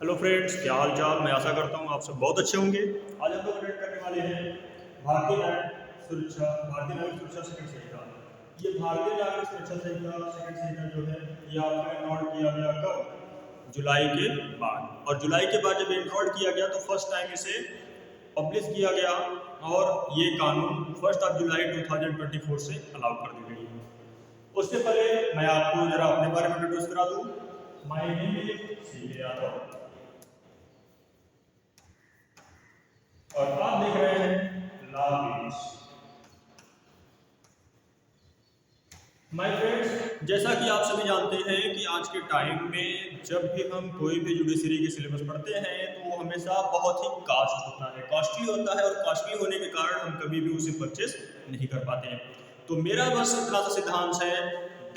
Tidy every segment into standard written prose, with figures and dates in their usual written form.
Hello friends, क्या हाल चाल। मैं आशा करता हूँ आप सब बहुत अच्छे होंगे। आज हम लोग रेड करने वाले हैं भारतीय नागरिक सुरक्षा सेकंड संहिता। ये भारतीय नागरिक सुरक्षा संहिता सेकंड संहिता जो है ये आपका एनरोल किया गया कब? जुलाई के बाद। और जुलाई के बाद जब एनरोल किया गया तो फर्स्ट टाइम इसे पब्लिश किया गया और ये कानून 1 जुलाई 2024 से अलाउ कर दी गई। उससे पहले मैं आपको जरा अपने बारे में इंट्रोड्यूस करा दूं। My name is CK Yadav और आप देख रहे हैं लॉ वीडियोस। माय फ्रेंड्स, जैसा कि आप सभी जानते हैं कि आज के टाइम में जब भी हम कोई भी जुडिशरी के सिलेबस पढ़ते हैं तो वो हमेशा बहुत ही कॉस्टली होता है और कॉस्टली होने के कारण हम कभी भी उसे परचेस नहीं कर पाते हैं। तो मेरा बस इतना सा सिद्धांत है,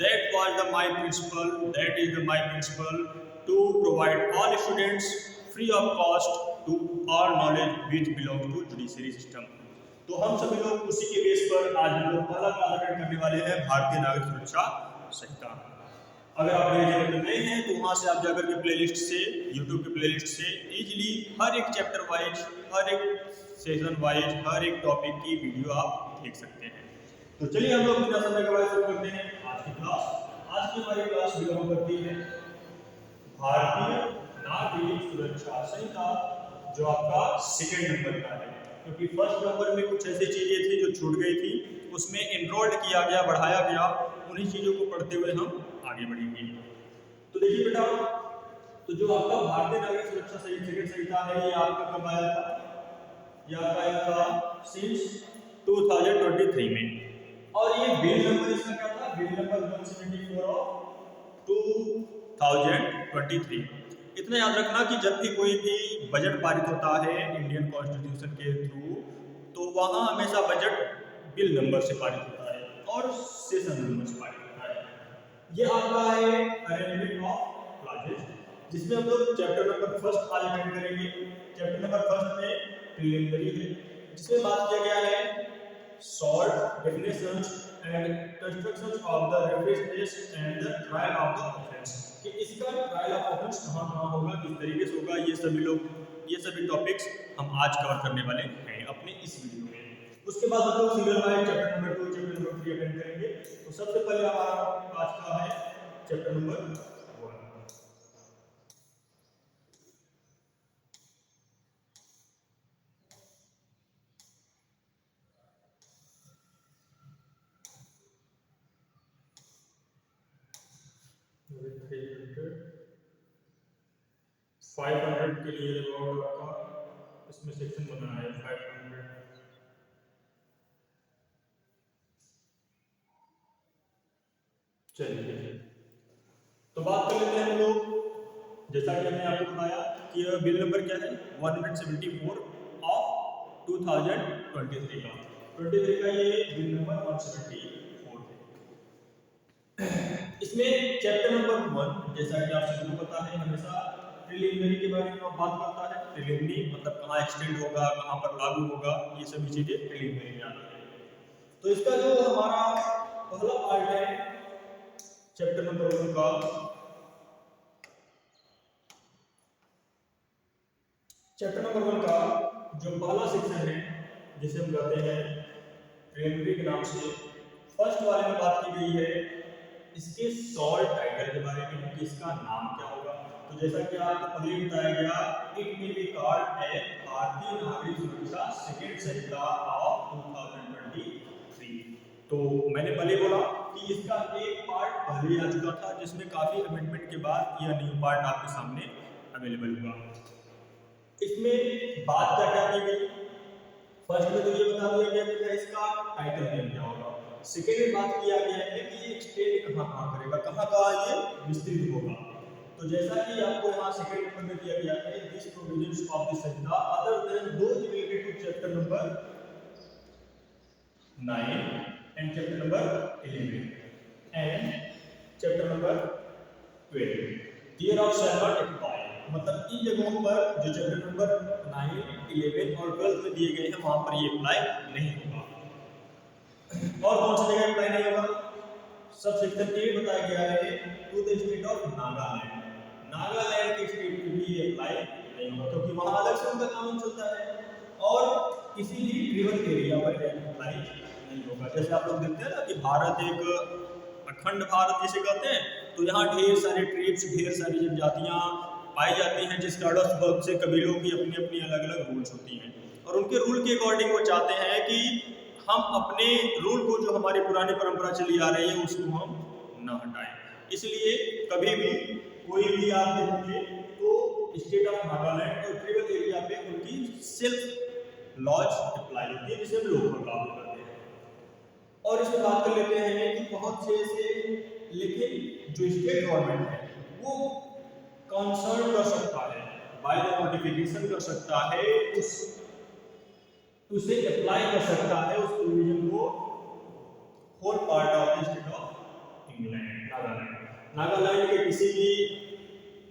that is the my principal to provide all students free of cost to all knowledge which belong to judiciary system. तो हम सभी लोग उसी के बेस पर आज हम लोग पहला क्लास अटेंड करने वाले हैं भारतीय नागरिक सुरक्षा संहिता। अगर आप मेरे चैनल में नए हैं तो वहां से आप जाकर के प्लेलिस्ट से, यूट्यूब के प्लेलिस्ट से इजीली हर एक चैप्टर वाइज, हर एक सेशन वाइज, हर एक टॉपिक की वीडियो आप देख सकते हैं। तो चलिए हम लोग बिना समय गवाए शुरू करते हैं आज की क्लास। आज की हमारी क्लास बिलोंग करती है भारतीय नागरिक सुरक्षा संहिता, जो आपका सेकेंड नंबर का है, क्योंकि फर्स्ट नंबर में कुछ ऐसी चीजें थी जो छूट गई थी, उसमें एनरोल्ड किया गया, बढ़ाया गया। उन्हीं चीजों को पढ़ते हुए हम आगे बढ़ेंगे। तो देखिए बेटा, तो जो आपका भारतीय नागरिक सुरक्षा सेकंड संहिता है ये आपका कब आया था? ये आपका आया था सिंस 2023 में। और ये बिल नंबर इसका क्या था? Bill number 174 of 2023। इतना याद रखना कि जब भी कोई भी बजट पारित होता है इंडियन कॉन्स्टिट्यूशन के थ्रू, तो वहां हमेशा बजट बिल नंबर से पारित होता है और सेशन नंबर से पारित होता है। ये आपका है अरेंजमेंट ऑफ क्लॉजेस, जिसमें हम लोग चैप्टर नंबर फर्स्ट आज अटेंड करेंगे। चैप्टर नंबर फर्स्ट में प्रीलिमिनरी है, जिसमें बात किया गया है short definitions and constructions of the reference and the trial of the offence, कि इसका ट्रायल ऑफ ऑफेंस कहां होगा, किस तरीके से होगा। ये सभी टॉपिक्स हम आज कवर करने वाले हैं अपने इस वीडियो में। उसके बाद हम लोग serial wise chapter number 2, chapter number 3 attend करेंगे। तो सबसे पहले हमारा आज का है चैप्टर नंबर 1। फाइव 500 के लिए आपका इसमें सेक्शन बना है 500। चलिए तो बात कर लेते हैं हम लोग। जैसा कि हमने आपको बताया कि बिल नंबर क्या है 174 ऑफ 2023 का। 23 का ये बिल नंबर 174 है। इसमें चैप्टर नंबर 1, जैसा कि आप सभी को पता है, हमेशा प्रीलिमिनरी के बारे में बात करता है। प्रीलिमिनरी मतलब कहाँ एक्सटेंड होगा, कहाँ पर लागू होगा, ये सभी चीजें प्रीलिमिनरी में आती है। तो इसका जो हमारा पहला पार्ट है चैप्टर नंबर 1 का, चैप्टर नंबर 1 का जो पहला सेक्शन है, जिसे हम कहते हैं प्रीलिमिनरी के नाम से, फर्स्ट वाले में बात की गई है इसके शॉर्ट टाइटल के बारे में कि इसका नाम क्या होगा। तो जैसा कि आपको पहले बताया गया, it may be called as Bharatiya Nagarik सुरक्षा सेकंड संहिता ऑफ 2023। तो मैंने पहले बोला कि इसका एक पार्ट पहले आ चुका था, जिसमें काफी अमेंडमेंट के बाद यह न्यू पार्ट आपके सामने अवेलेबल हुआ। इसमें बात क्या क्या की गई? फर्स्ट में तो ये बता दिया गया कि इसका टाइटल नेम क्या होगा। सेकेंड में बात किया गया है कि ये एक्सटेंड कहाँ करेगा, कहाँ ये विस्तृत होगा। तो जैसा कि आपको यहाँ सेकेंड नंबर में दिया गया है, this provisions of this Sanhita other than those related to chapter number 9 and chapter number 11 and chapter number 12 thereof shall not apply. मतलब इन जगहों पर जो चैप्टर नंबर 9, 11 और 12 में दिए गए हैं वहां पर ये अप्लाई नहीं होगा। और कौन सी जगह अप्लाई नहीं होगा? सब सेक्शन 8 बताया गया है to the state of Nagaland. Nagaland के स्टेट में भी अप्लाई नहीं होगा क्योंकि वहाँ अलग से उनका कानून चलता है और किसी भी ट्रिबल एरिया पर अप्लाई नहीं होगा। जैसे आप लोग देखते हैं ना कि भारत एक अखंड भारत जिसे कहते हैं, तो यहाँ ढेर सारे ट्रिब्स, ढेर सारी जनजातियाँ पाई जाती हैं जिसके अड़ोस पड़ोस से कबीलों की अपनी अपनी अलग अलग रूल्स होती हैं और उनके रूल के अकॉर्डिंग वो चाहते हैं कि हम अपने रूल को जो हमारी पुरानी परंपरा चली आ रही है उसको हम न हटाएं। इसलिए कभी भी कोई भी आप देखेंगे तो स्टेट ऑफ नागालैंड और ट्राइबल एरिया पे उनकी सेल्फ लॉज अप्लाई होती है जिसे हम लोकल लॉ कहते हैं। और इसमें बात कर लेते हैं कि बहुत से ऐसे, लेकिन जो स्टेट गवर्नमेंट है वो कंसर्न कर सकता है, बाय द नोटिफिकेशन कर सकता है, उसे अप्लाई कर सकता है उस प्रोविजन को whole part of the state of England. Nagaland के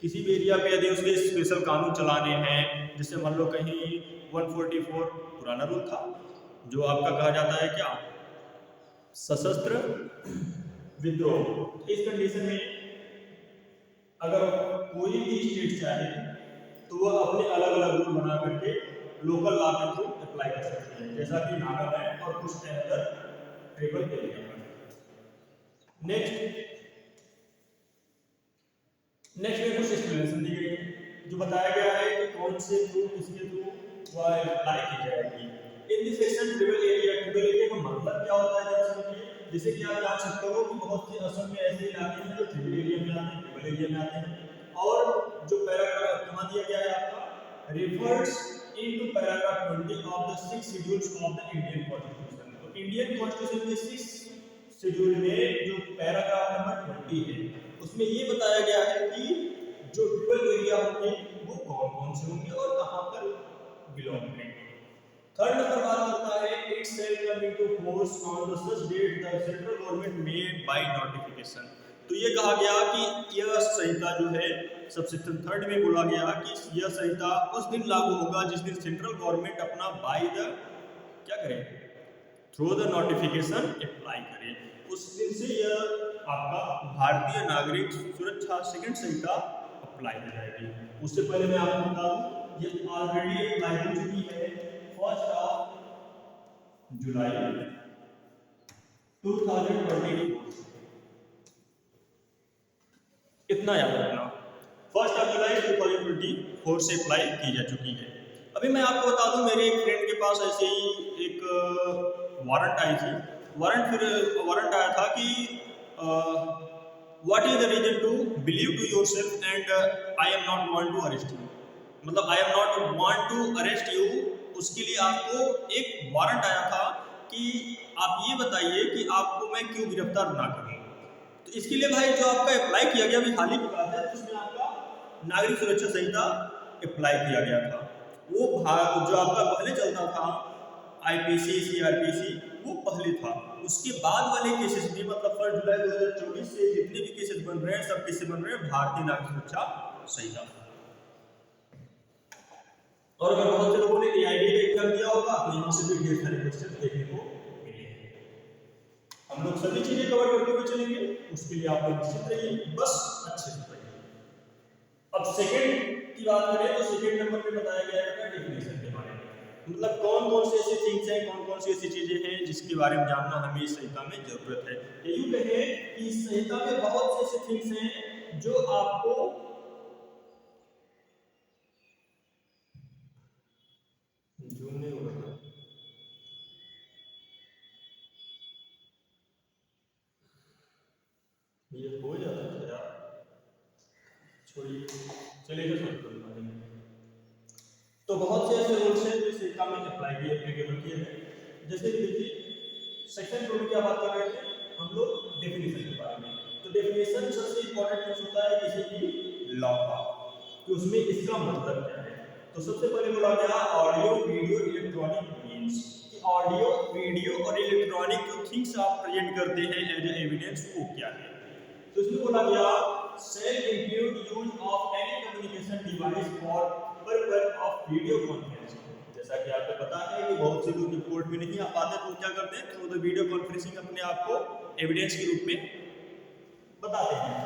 किसी भी एरिया पे यदि उसके स्पेशल कानून चलाने हैं, जैसे मान लो कहीं 144 पुराना रूल था जो आपका कहा जाता है क्या, सशस्त्र विद्रोह। इस कंडीशन में अगर कोई भी स्टेट चाहे तो वह अपने अलग अलग रूल बना करके लोकल लॉ के थ्रू अप्लाई कर सकते हैं, जैसा कि नागालैंड और कुछ अदर ट्राइबल एरिया पर। नेक्स्ट में कुछ एक्सप्लेनेशन दी गई है जो बताया गया है कि कौन से थ्रू किसके थ्रू वह अप्लाई की जाएगी। In this section tribal area का मतलब क्या होता है जरा समझिए। जैसे कि आप जान सकते हो कि बहुत से असम में ऐसे इलाके हैं जो ट्राइबल एरिया में आते हैं, ट्राइबल एरिया में आते हैं। और जो पैराग्राफ कहाँ दिया गया है आपका, refers into paragraph 20 of the 6 schedules of the Indian constitution. तो इंडियन कॉन्स्टिट्यूशन के 6 शेड्यूल में जो पैराग्राफ नंबर 20 है उसमें ये बताया गया है कि जो ट्राइबल एरिया होंगे वो कौन कौन से होंगे और कहां पर बिलोंग करेंगे। थर्ड नंबर बात करता है it shall come into force on the such date the central government made by notification. तो ये कहा गया कि यह संहिता जो है सबसेक्शन 3 में बोला गया कि यह संहिता उस दिन लागू होगा जिस दिन सेंट्रल गवर्नमेंट अपना बाय द क्या करे, थ्रू द नोटिफिकेशन अप्लाई करे, उस दिन से यह आपका भारतीय नागरिक सुरक्षा सेकंड संहिता अप्लाई हो जाएगी। उससे पहले मैं आपको बता दूं ये ऑलरेडी अप्लाई हो चुकी है 1 जुलाई 2024। इतना याद रखना, 1 जुलाई 2024 से अप्लाई की जा चुकी है। अभी मैं आपको बता दूं मेरे एक फ्रेंड के पास ऐसे ही एक वारंट आई थी। वारंट आया था कि what is the reason to believe to yourself and I am not want to arrest you, मतलब I am not want to arrest you. उसके लिए आपको एक वारंट आया था कि आप ये बताइए कि आपको मैं क्यों गिरफ्तार ना करूं। तो इसके लिए भाई जो आपका अप्लाई किया गया अभी हाल ही की बात है, उसमें आपका नागरिक सुरक्षा संहिता अप्लाई किया गया था। वो जो आपका पहले चलता था आईपीसी सीआरपीसी वो पहले था। उसके बाद वाले केसेस में मतलब 1 जुलाई 2024 से जितने भी केसेस बन रहे हैं सब केसेस बन रहे हैं भारतीय नागरिक सुरक्षा संहिता। और अगर बहुत से लोगों ने एआईडी का एग्जाम दिया होगा तो यहाँ से भी ढेर सारे क्वेश्चन देखने को मिले हैं। हम लोग सभी चीजें कवर करते हुए चलेंगे, उसके लिए आप लोग निश्चित रहिए, बस अच्छे से पढ़िए। अब सेकंड की बात करें तो सेकंड नंबर पे बताया गया है डेफिनेशन के बारे में, मतलब कौन कौन से ऐसे थिंग्स हैं, कौन कौन सी ऐसी चीजें हैं जिसके बारे में जानना हमें इस संहिता में जरूरत है। ये यूं कहे कि इस संहिता में बहुत से ऐसे थिंग्स हैं जो आपको जूने ये हो जाता है यार, छोड़िए चलिए तो बहुत से ऐसे रूल्स हैं जो इस संहिता में अप्लाई किए एप्लीकेबल किए हैं। जैसे देखिए सेक्शन 2 में क्या बात कर रहे थे हम लोग, डेफिनेशन के बारे में। तो डेफिनेशन सबसे इंपॉर्टेंट चीज होता है किसी भी लॉ का कि उसमें इसका मतलब क्या है। तो सबसे पहले बोला गया ऑडियो वीडियो इलेक्ट्रॉनिक मीन्स, कि ऑडियो वीडियो और इलेक्ट्रॉनिक जो थिंग्स आप प्रेजेंट करते हैं एज एविडेंस वो क्या है। तो इसमें बोला गया shall include use of any communication device for purpose of video conferencing। जैसा कि आपको पता है कि बहुत से लोग कोर्ट में नहीं आ पाते तो क्या करते हैं थ्रू द वीडियो कॉन्फ्रेंसिंग अपने आप को एविडेंस के रूप में बताते हैं।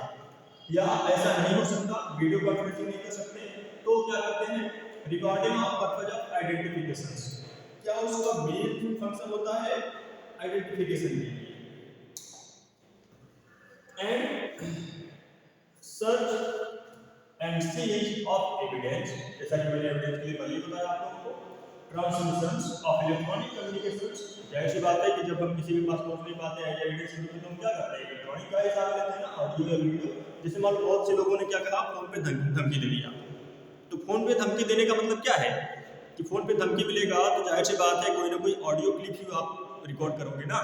या ऐसा नहीं हो सकता, वीडियो कॉन्फ्रेंसिंग नहीं कर सकते, तो क्या करते हैं, recording of purpose of identification. क्या उसका मेन फंक्शन होता है आइडेंटिफिकेशन के लिए। And search and seize of evidence, जैसा कि मैंने एविडेंस के लिए पहले बताया आप लोगों को। ट्रांसमिशंस ऑफ इलेक्ट्रॉनिक कम्युनिकेशंस, जाहिर सी बात है कि जब हम किसी के पास पहुंच नहीं पाते हैं एविडेंस के लिए, तो हम क्या करते हैं, इलेक्ट्रॉनिक का हिसाब लेते हैं ना, ऑडियो या वीडियो। जैसे मान लो बहुत से लोगों ने क्या कहा, फोन पे धमकी दे दिया, तो फोन पे धमकी देने का मतलब क्या है कि फोन पे धमकी मिलेगा तो जाहिर सी बात है कोई ना कोई ऑडियो क्लिप ही आप रिकॉर्ड करोगे ना।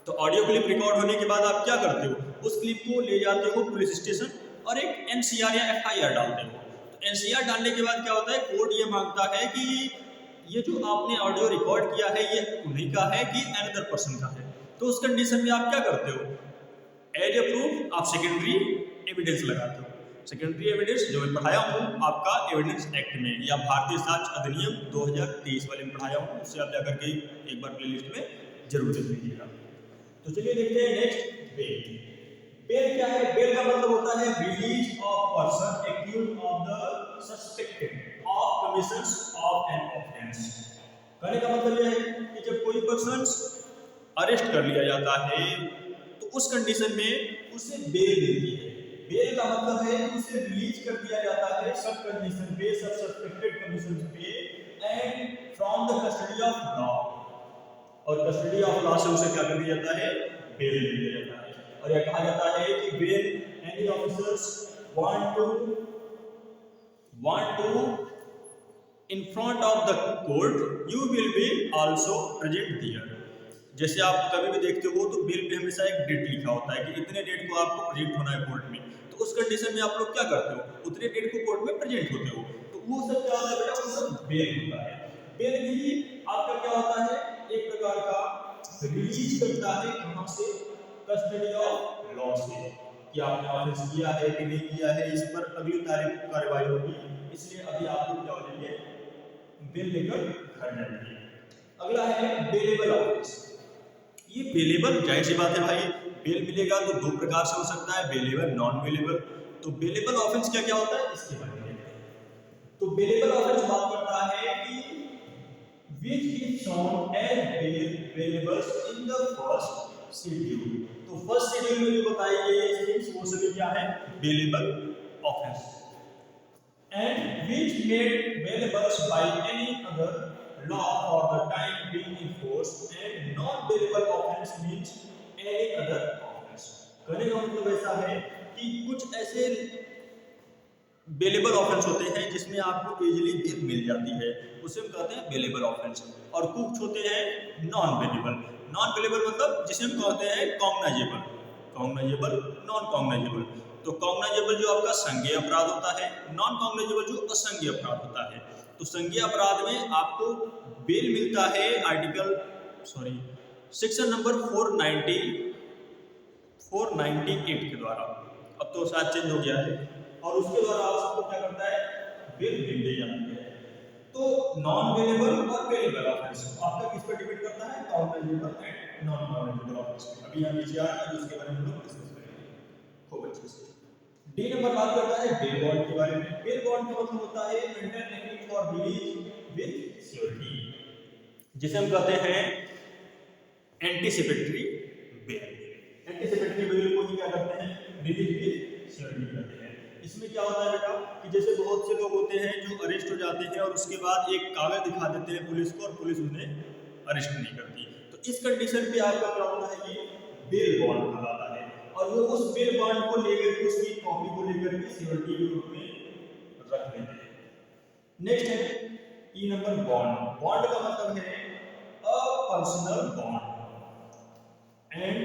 तो ऑडियो क्लिप रिकॉर्ड होने के बाद आप क्या करते हो, उस क्लिप को ले जाते हो पुलिस स्टेशन और एक एनसीआर या एफआईआर डालते हो। तो एनसीआर डालने के बाद क्या होता है, कोर्ट ये मांगता है कि ये जो आपने ऑडियो रिकॉर्ड किया है ये उन्हीं का है कि अनदर पर्सन का है। तो उस कंडीशन में आप क्या करते हो, एज ए प्रूफ आप सेकेंडरी एविडेंस लगाते हो। सेकेंडरी एविडेंस जो मैं पढ़ाया हूँ आपका एविडेंस एक्ट में या भारतीय साक्ष्य अधिनियम 2023 वाले में पढ़ाया हूँ, उससे आप जाकर के एक बार प्लेलिस्ट में जरूर देख लीजिएगा। तो चलिए देखते हैं नेक्स्ट, बेल। बेल क्या है, बेल का मतलब होता है release of person accused of the suspected of commissions of an offence. कहने का मतलब यह है कि जब कोई पर्सन अरेस्ट कर लिया जाता है तो उस कंडीशन में उसे बेल मिलती है। बेल का मतलब है कि उसे रिलीज कर दिया जाता है सब कंडीशन पे, सब सस्पेक्टेड कंडीशन पे, and from the custody of law, और कस्टडी ऑफ लॉ से उसे क्या कर दिया जाता है, बेल दे दिया जाता है। और यह कहा जाता है कि bail any officers want to in front of the court you will be also present there. जैसे आप कभी भी देखते हो तो बेल पे हमेशा एक डेट लिखा होता है कि इतने डेट को आपको प्रेजेंट होना है कोर्ट में। तो उस कंडीशन में आप लोग क्या करते हो, उतने डेट को कोर्ट में प्रेजेंट होते हो। तो वो सब क्या होता है बेटा, वो सब बेल होता है। बेल भी आपका क्या होता है, एक प्रकार का रिलीज करता है, कहां से, कस्टडी ऑफ लॉ से, कि आपने ऑफेंस किया है कि नहीं किया है, इस पर अगली तारीख को कार्रवाई होगी, इसलिए अभी आप लोग क्या हो जाइए, बेल लेकर घर जाइए। अगला है बेलेबल ऑफेंस। ये बेलेबल, जाहिर सी बात है भाई, बेल मिलेगा तो दो प्रकार से हो सकता है, बेलेबल, नॉन बेलेबल। तो बेलेबल ऑफेंस क्या क्या होता है इसके बारे में देखते हैं। तो बेलेबल ऑफेंस बात करता है कि which is shown as bearable in the first schedule। तो फर्स्ट शेड्यूल में जो बताई गई थिंग्स वो सभी क्या है, bailable offence, and which made bailable by any other law for the time being in force, and non bailable offense means any other offense। कहने का मतलब ऐसा है कि कुछ ऐसे बेलेबल ऑफेंस होते हैं जिसमें आपको इजीली बेल मिल जाती है, उसे हम कहते हैं बेलेबल ऑफेंस। और कुछ होते हैं नॉन बेलेबल। नॉन बेलेबल मतलब जिसे हम कहते हैं कॉग्नाइजेबल, कॉग्नाइजेबल, नॉन कॉग्नाइजेबल। तो कॉग्नाइजेबल जो आपका संज्ञेय अपराध होता है, नॉन कॉग्नाइजेबल जो असंज्ञेय अपराध होता है। तो संज्ञेय अपराध में आपको बेल मिलता है सेक्शन नंबर 498 के द्वारा। अब तो शायद चेंज हो गया है, और उसके द्वारा आप सबको क्या करता है, बेल मिल दी जाती है। तो नॉन बेलेबल और बेलेबल ऑफेंस आपका किस पर डिपेंड करता है, cognisable and non cognisable offence. अभी हम नीचे आ रहे हैं उसके बारे में हम लोग डिस्कस करेंगे खूब अच्छे से। डी नंबर बात करता है बेल बॉन्ड के बारे में। बेल बॉन्ड का मतलब होता है undertaking for release with surety, जिसे हम कहते हैं एंटीसिपेटरी बेल। एंटीसिपेटरी बेल को ही क्या करते हैं, रिलीज विद श्योरिटी कहते हैं। इसमें क्या होता है बेटा कि जैसे बहुत से लोग होते हैं जो अरेस्ट हो जाते हैं और उसके बाद एक कागज दिखा देते हैं पुलिस को और पुलिस उन्हें अरेस्ट नहीं करती। तो इस कंडीशन पे आपका क्या होता है, ये बेल बॉन्ड कहलाता है। और वो उस बेल बॉन्ड को लेकर के उसकी कॉपी को लेकर के सिक्योरिटी के रूप में रख लेते हैं। नेक्स्ट है ई नंबर बॉन्ड। बॉन्ड का मतलब है a personal bond and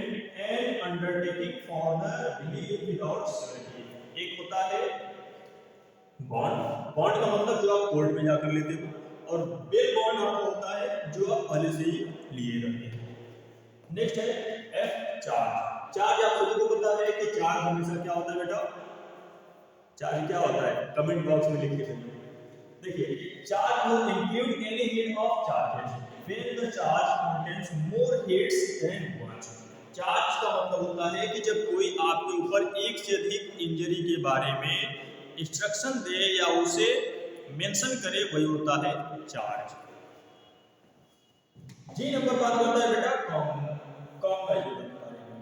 N undertaking for the release without surety. एक होता है बॉन्ड, बॉन्ड का मतलब जो आप कोर्ट में जाकर लेते हो, और बेल बॉन्ड आपका होता है जो आप पहले से ही लिए रहते हैं। नेक्स्ट है एफ चार्ज। चार्ज आप सभी को पता है कि चार्ज हमेशा क्या होता है बेटा, चार्ज क्या होता है, कमेंट बॉक्स में लिख के भेजिए। देखिए, charge will include any head of charges when the charge contains more heads than one। Charge का मतलब होता है कि जब कोई आपके ऊपर एक से अधिक इंजरी के बारे में इंस्ट्रक्शन दे या उसे मेंशन करे, वही होता है चार्ज। जी नंबर बात करता है बेटा कॉग्निजेबल के बारे में।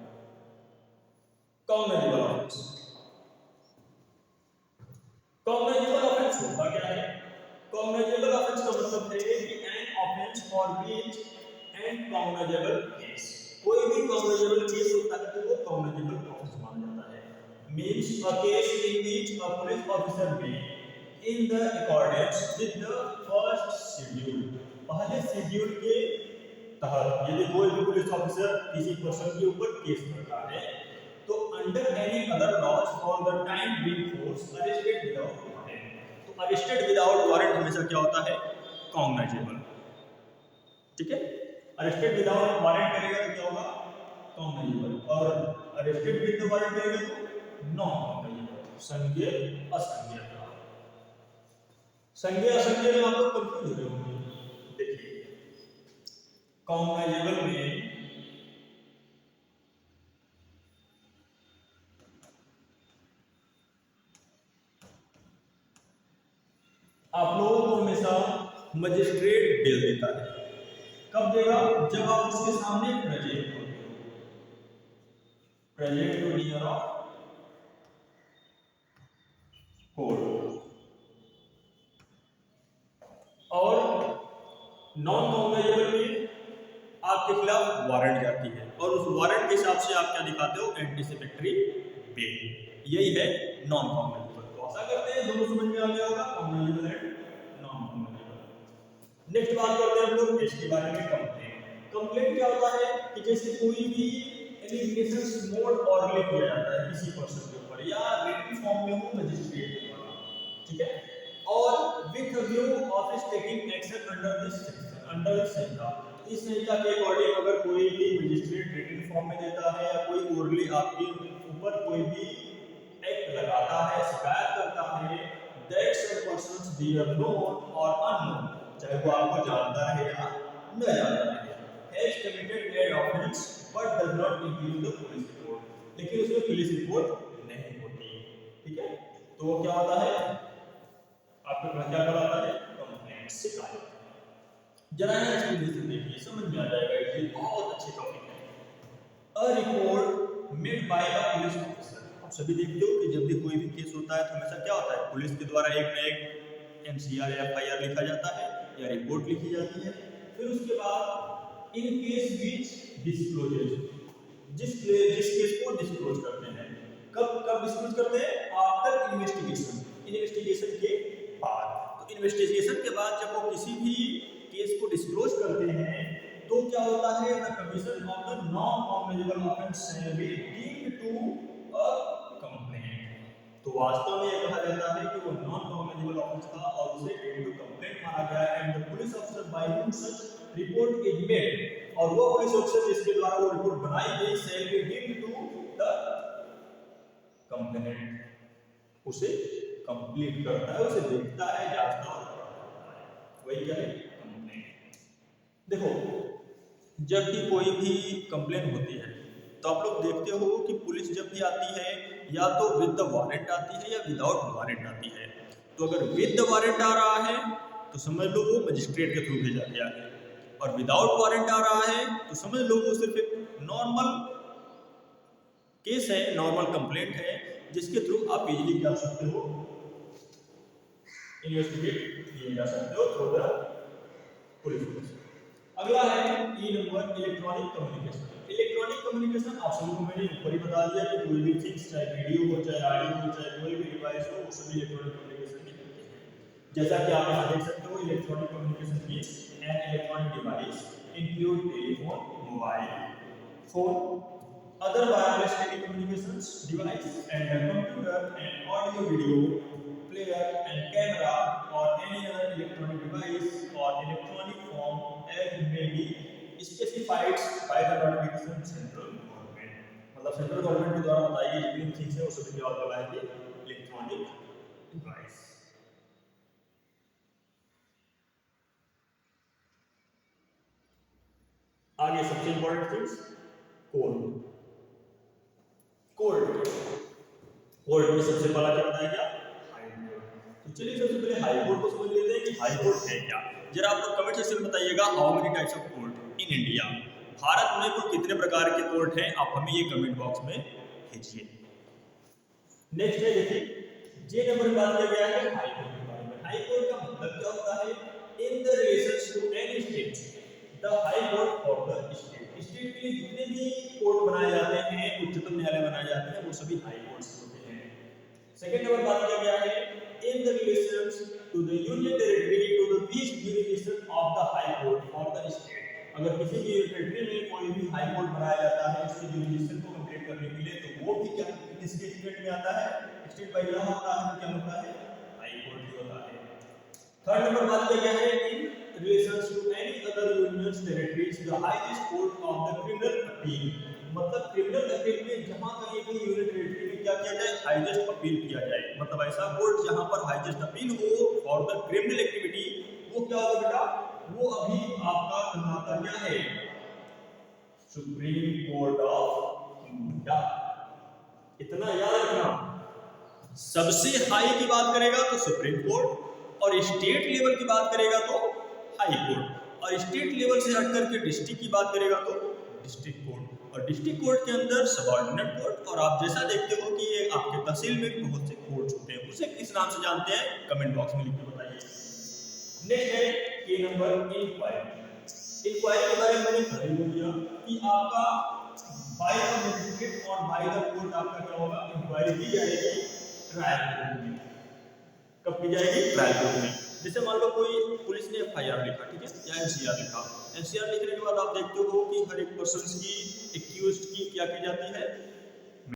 कॉग्निजेबल ऑफेंस, कॉग्निजेबल ऑफेंस होता क्या है? कॉग्निजेबल ऑफेंस का मतलब है कि an offence for which and cognizable case, कोई भी कॉग्निजेबल केस होता है तो वो कॉग्निजेबल ऑफेंस माना जाता है। Means a case in which a police officer may in the accordance with the first schedule, पहले शेड्यूल के तहत यदि कोई भी पुलिस ऑफिसर किसी पर्सन के ऊपर केस करता है तो under any other laws for the time being force arrested without warrant, तो अरेस्टेड विदाउट वारंट हमेशा क्या होता है? कॉग्निजेबल। ठीक है, अरेस्टेड विदाउट वारंट करेगा तो क्या होगा? कॉग्निजेबल, और अरेस्टेड विद वारंट करेगा तो नॉन कॉग्निजेबल, संज्ञेय असंज्ञेय। संज्ञेय असंज्ञेय में आप लोग कंफ्यूज हो रहे होंगे। देखिए कॉग्निजेबल में आप लोगों को हमेशा मजिस्ट्रेट बेल देता है। कब देगा? जब आप उसके सामने प्रेजेंट होते हो, present to hear of court. और नॉन कॉग्निजेबल में आपके खिलाफ वारंट जाती है और उस वारंट के हिसाब से आप क्या दिखाते हो? Anticipatory bail. यही है नॉन कॉग्निजेबल। तो आशा करते हैं दोनों समझ में आ गया होगा, cognizable and non cognizable. Next बात करते हैं हम लोग केस के बारे में, कंप्लेंट। कंप्लेंट क्या होता है कि जैसे कोई भी एलिगेशंस मोड ऑर्डरली किया जाता है किसी पर्सन के ऊपर या रिटन फॉर्म में हो मजिस्ट्रेट के द्वारा, ठीक है, और with view of is taking action under this section, under this section, इस संहिता के अकॉर्डिंग अगर कोई भी मजिस्ट्रेट रिटन फॉर्म में देता है या कोई ओरली आपके ऊपर कोई भी एक्ट लगाता है, शिकायत करता है, that some persons dear known और अननोन, चाहे वो आपको जानता है या न जानता है, has committed an offence but does not include the police report, लेकिन उसमें पुलिस रिपोर्ट नहीं होती। ठीक है, तो वो क्या होता है? आपको क्या कराता है? कंप्लेंट, शिकायत। जरा यहाँ एक्सप्लेनेशन देखिए, समझ में आ जाएगा, ये बहुत अच्छे टॉपिक है। A report made by a police officer, आप सभी देखते हो कि जब भी कोई भी केस होता है तो हमेशा क्या होता है? पुलिस के द्वारा एक न एक एमसीआर या एफआईआर लिखा जाता है या रिपोर्ट लिखी जाती है। फिर उसके बाद इन केस विच डिस्क्लोजेज, जिस केस को डिस्क्लोज करते हैं, कब कब डिस्क्लोज करते हैं? आफ्टर इन्वेस्टिगेशन, इन्वेस्टिगेशन के बाद। तो इन्वेस्टिगेशन के बाद जब वो किसी भी केस को डिस्क्लोज करते हैं तो क्या होता है? The commission of the non cognizable offence shall be deemed to a complaint, तो वास्तव में ये कहा जाता है कि वो नॉन कॉग्निजेबल ऑफेंस था और उसे डीम्ड टू कंप्लेंट माना गया, and the police officer bye whom such report is made, और वो पुलिस ऑफिसर जिसके द्वारा वो रिपोर्ट बनाई गई shall be deemed to the complainant, उसे कंप्लीट करता है, उसे देखता है, जांचता और करता है, वही क्या है? कंप्लेंट। देखो जब भी कोई भी कंप्लेंट होती है तो आप लोग देखते हो कि पुलिस जब भी आती है या तो विद द वारंट आती है या विदाउट वारंट आती है। तो अगर विद द वारंट आ रहा है तो समझ लो वो मजिस्ट्रेट के थ्रू भेजा गया है, और विदाउट वारंट आ रहा है तो समझ लो वो सिर्फ एक नॉर्मल केस है, नॉर्मल कंप्लेंट है, जिसके थ्रू आप इजीली क्या सकते हो? इन्वेस्टिगेट किए जा सकते हो थ्रू द पुलिस। अगला है E number, electronic communication. Electronic communication आप सभी को मैंने ऊपर ही बता दिया कि कोई भी चीज, चाहे वीडियो हो, चाहे ऑडियो हो, चाहे कोई भी डिवाइस हो, वो सभी इलेक्ट्रॉनिक कम्युनिकेशन के होते हैं। जैसा कि आप यहाँ देख सकते हो, electronic communication means an electronic device include telephone, mobile phone, other wireless telecommunications device and a computer and audio video player and camera or any other electronic device or electronic form as may be specified by the notification central government, मतलब central government के द्वारा बताई गई जितनी चीजें हैं वो सभी क्या कहलाएंगे? Electronic device. आगे सबसे important things, court. Court court में सबसे पहला क्या बताया गया? High court. तो चलिए सबसे पहले हाई कोर्ट को समझ लेते हैं कि हाई कोर्ट है क्या। जरा आप लोग कमेंट सेक्शन में बताइएगा how many types of court in India. Bharat में कुल कितने प्रकार के कोर्ट हैं, आप हमें ये कमेंट बॉक्स में भेजिए। नेक्स्ट है देखिए जे नंबर में बात किया गया है हाई कोर्ट के बारे में। हाई कोर्ट का मतलब क्या होता है? In the relations to any state the high court of the state. State के लिए जितने भी कोर्ट बनाए जाते हैं, उच्चतम न्यायालय बनाए जाते हैं, वो सभी हाई कोर्ट्स होते हैं। सेकंड नंबर बात किया गया है in the relations to the union territory to the which jurisdiction of the high court of the state. अगर किसी भी टेरिटरी में कोई भी हाई कोर्ट बनाया जाता है उसकी जुरिडिक्शन को कंप्लीट करने के लिए, तो वो भी क्या किसके स्टेट में आता है? स्टेट बाय लॉ होता है, क्या होता है? हाई कोर्ट ही होता है। थर्ड नंबर बात किया गया है in relations to any other union territories the highest court of the criminal appeal. मतलब क्रिमिनल अपील में जहां कहीं भी यूनियन टेरिटरी में क्या किया जाए? हाईएस्ट अपील किया जाए। मतलब ऐसा कोर्ट जहां पर हाईएस्ट अपील हो फॉर द क्रिमिनल एक्टिविटी, वो क्या होगा बेटा? वो अभी आपका कहलाता क्या है? Supreme court of India. इतना याद रखना, सबसे हाई की बात करेगा तो सुप्रीम कोर्ट, और स्टेट लेवल की बात करेगा तो हाई कोर्ट, और स्टेट लेवल से हट करके डिस्ट्रिक्ट की बात करेगा तो डिस्ट्रिक्ट कोर्ट, और डिस्ट्रिक्ट कोर्ट के अंदर सबऑर्डिनेट कोर्ट। और आप जैसा देखते हो कि ये आपके तहसील में बहुत से कोर्ट्स होते हैं, उसे किस नाम से जानते हैं? कमेंट बॉक्स में लिख के बताइए। नेक्स्ट है के नंबर इंक्वायरी। इंक्वायरी के बारे में मैंने पहले बोल दिया कि आपका बाय द मजिस्ट्रेट और बाय द कोर्ट आपका क्या होगा? इंक्वायरी की जाएगी ट्रायल कोर्ट में। कब की जाएगी? ट्रायल कोर्ट में। जैसे मान लो कोई पुलिस ने एफआईआर लिखा, ठीक है, या एनसीआर लिखा। एनसीआर लिखने के बाद आप देखते हो कि हर एक पर्सन की एक्यूज्ड की क्या की जाती है?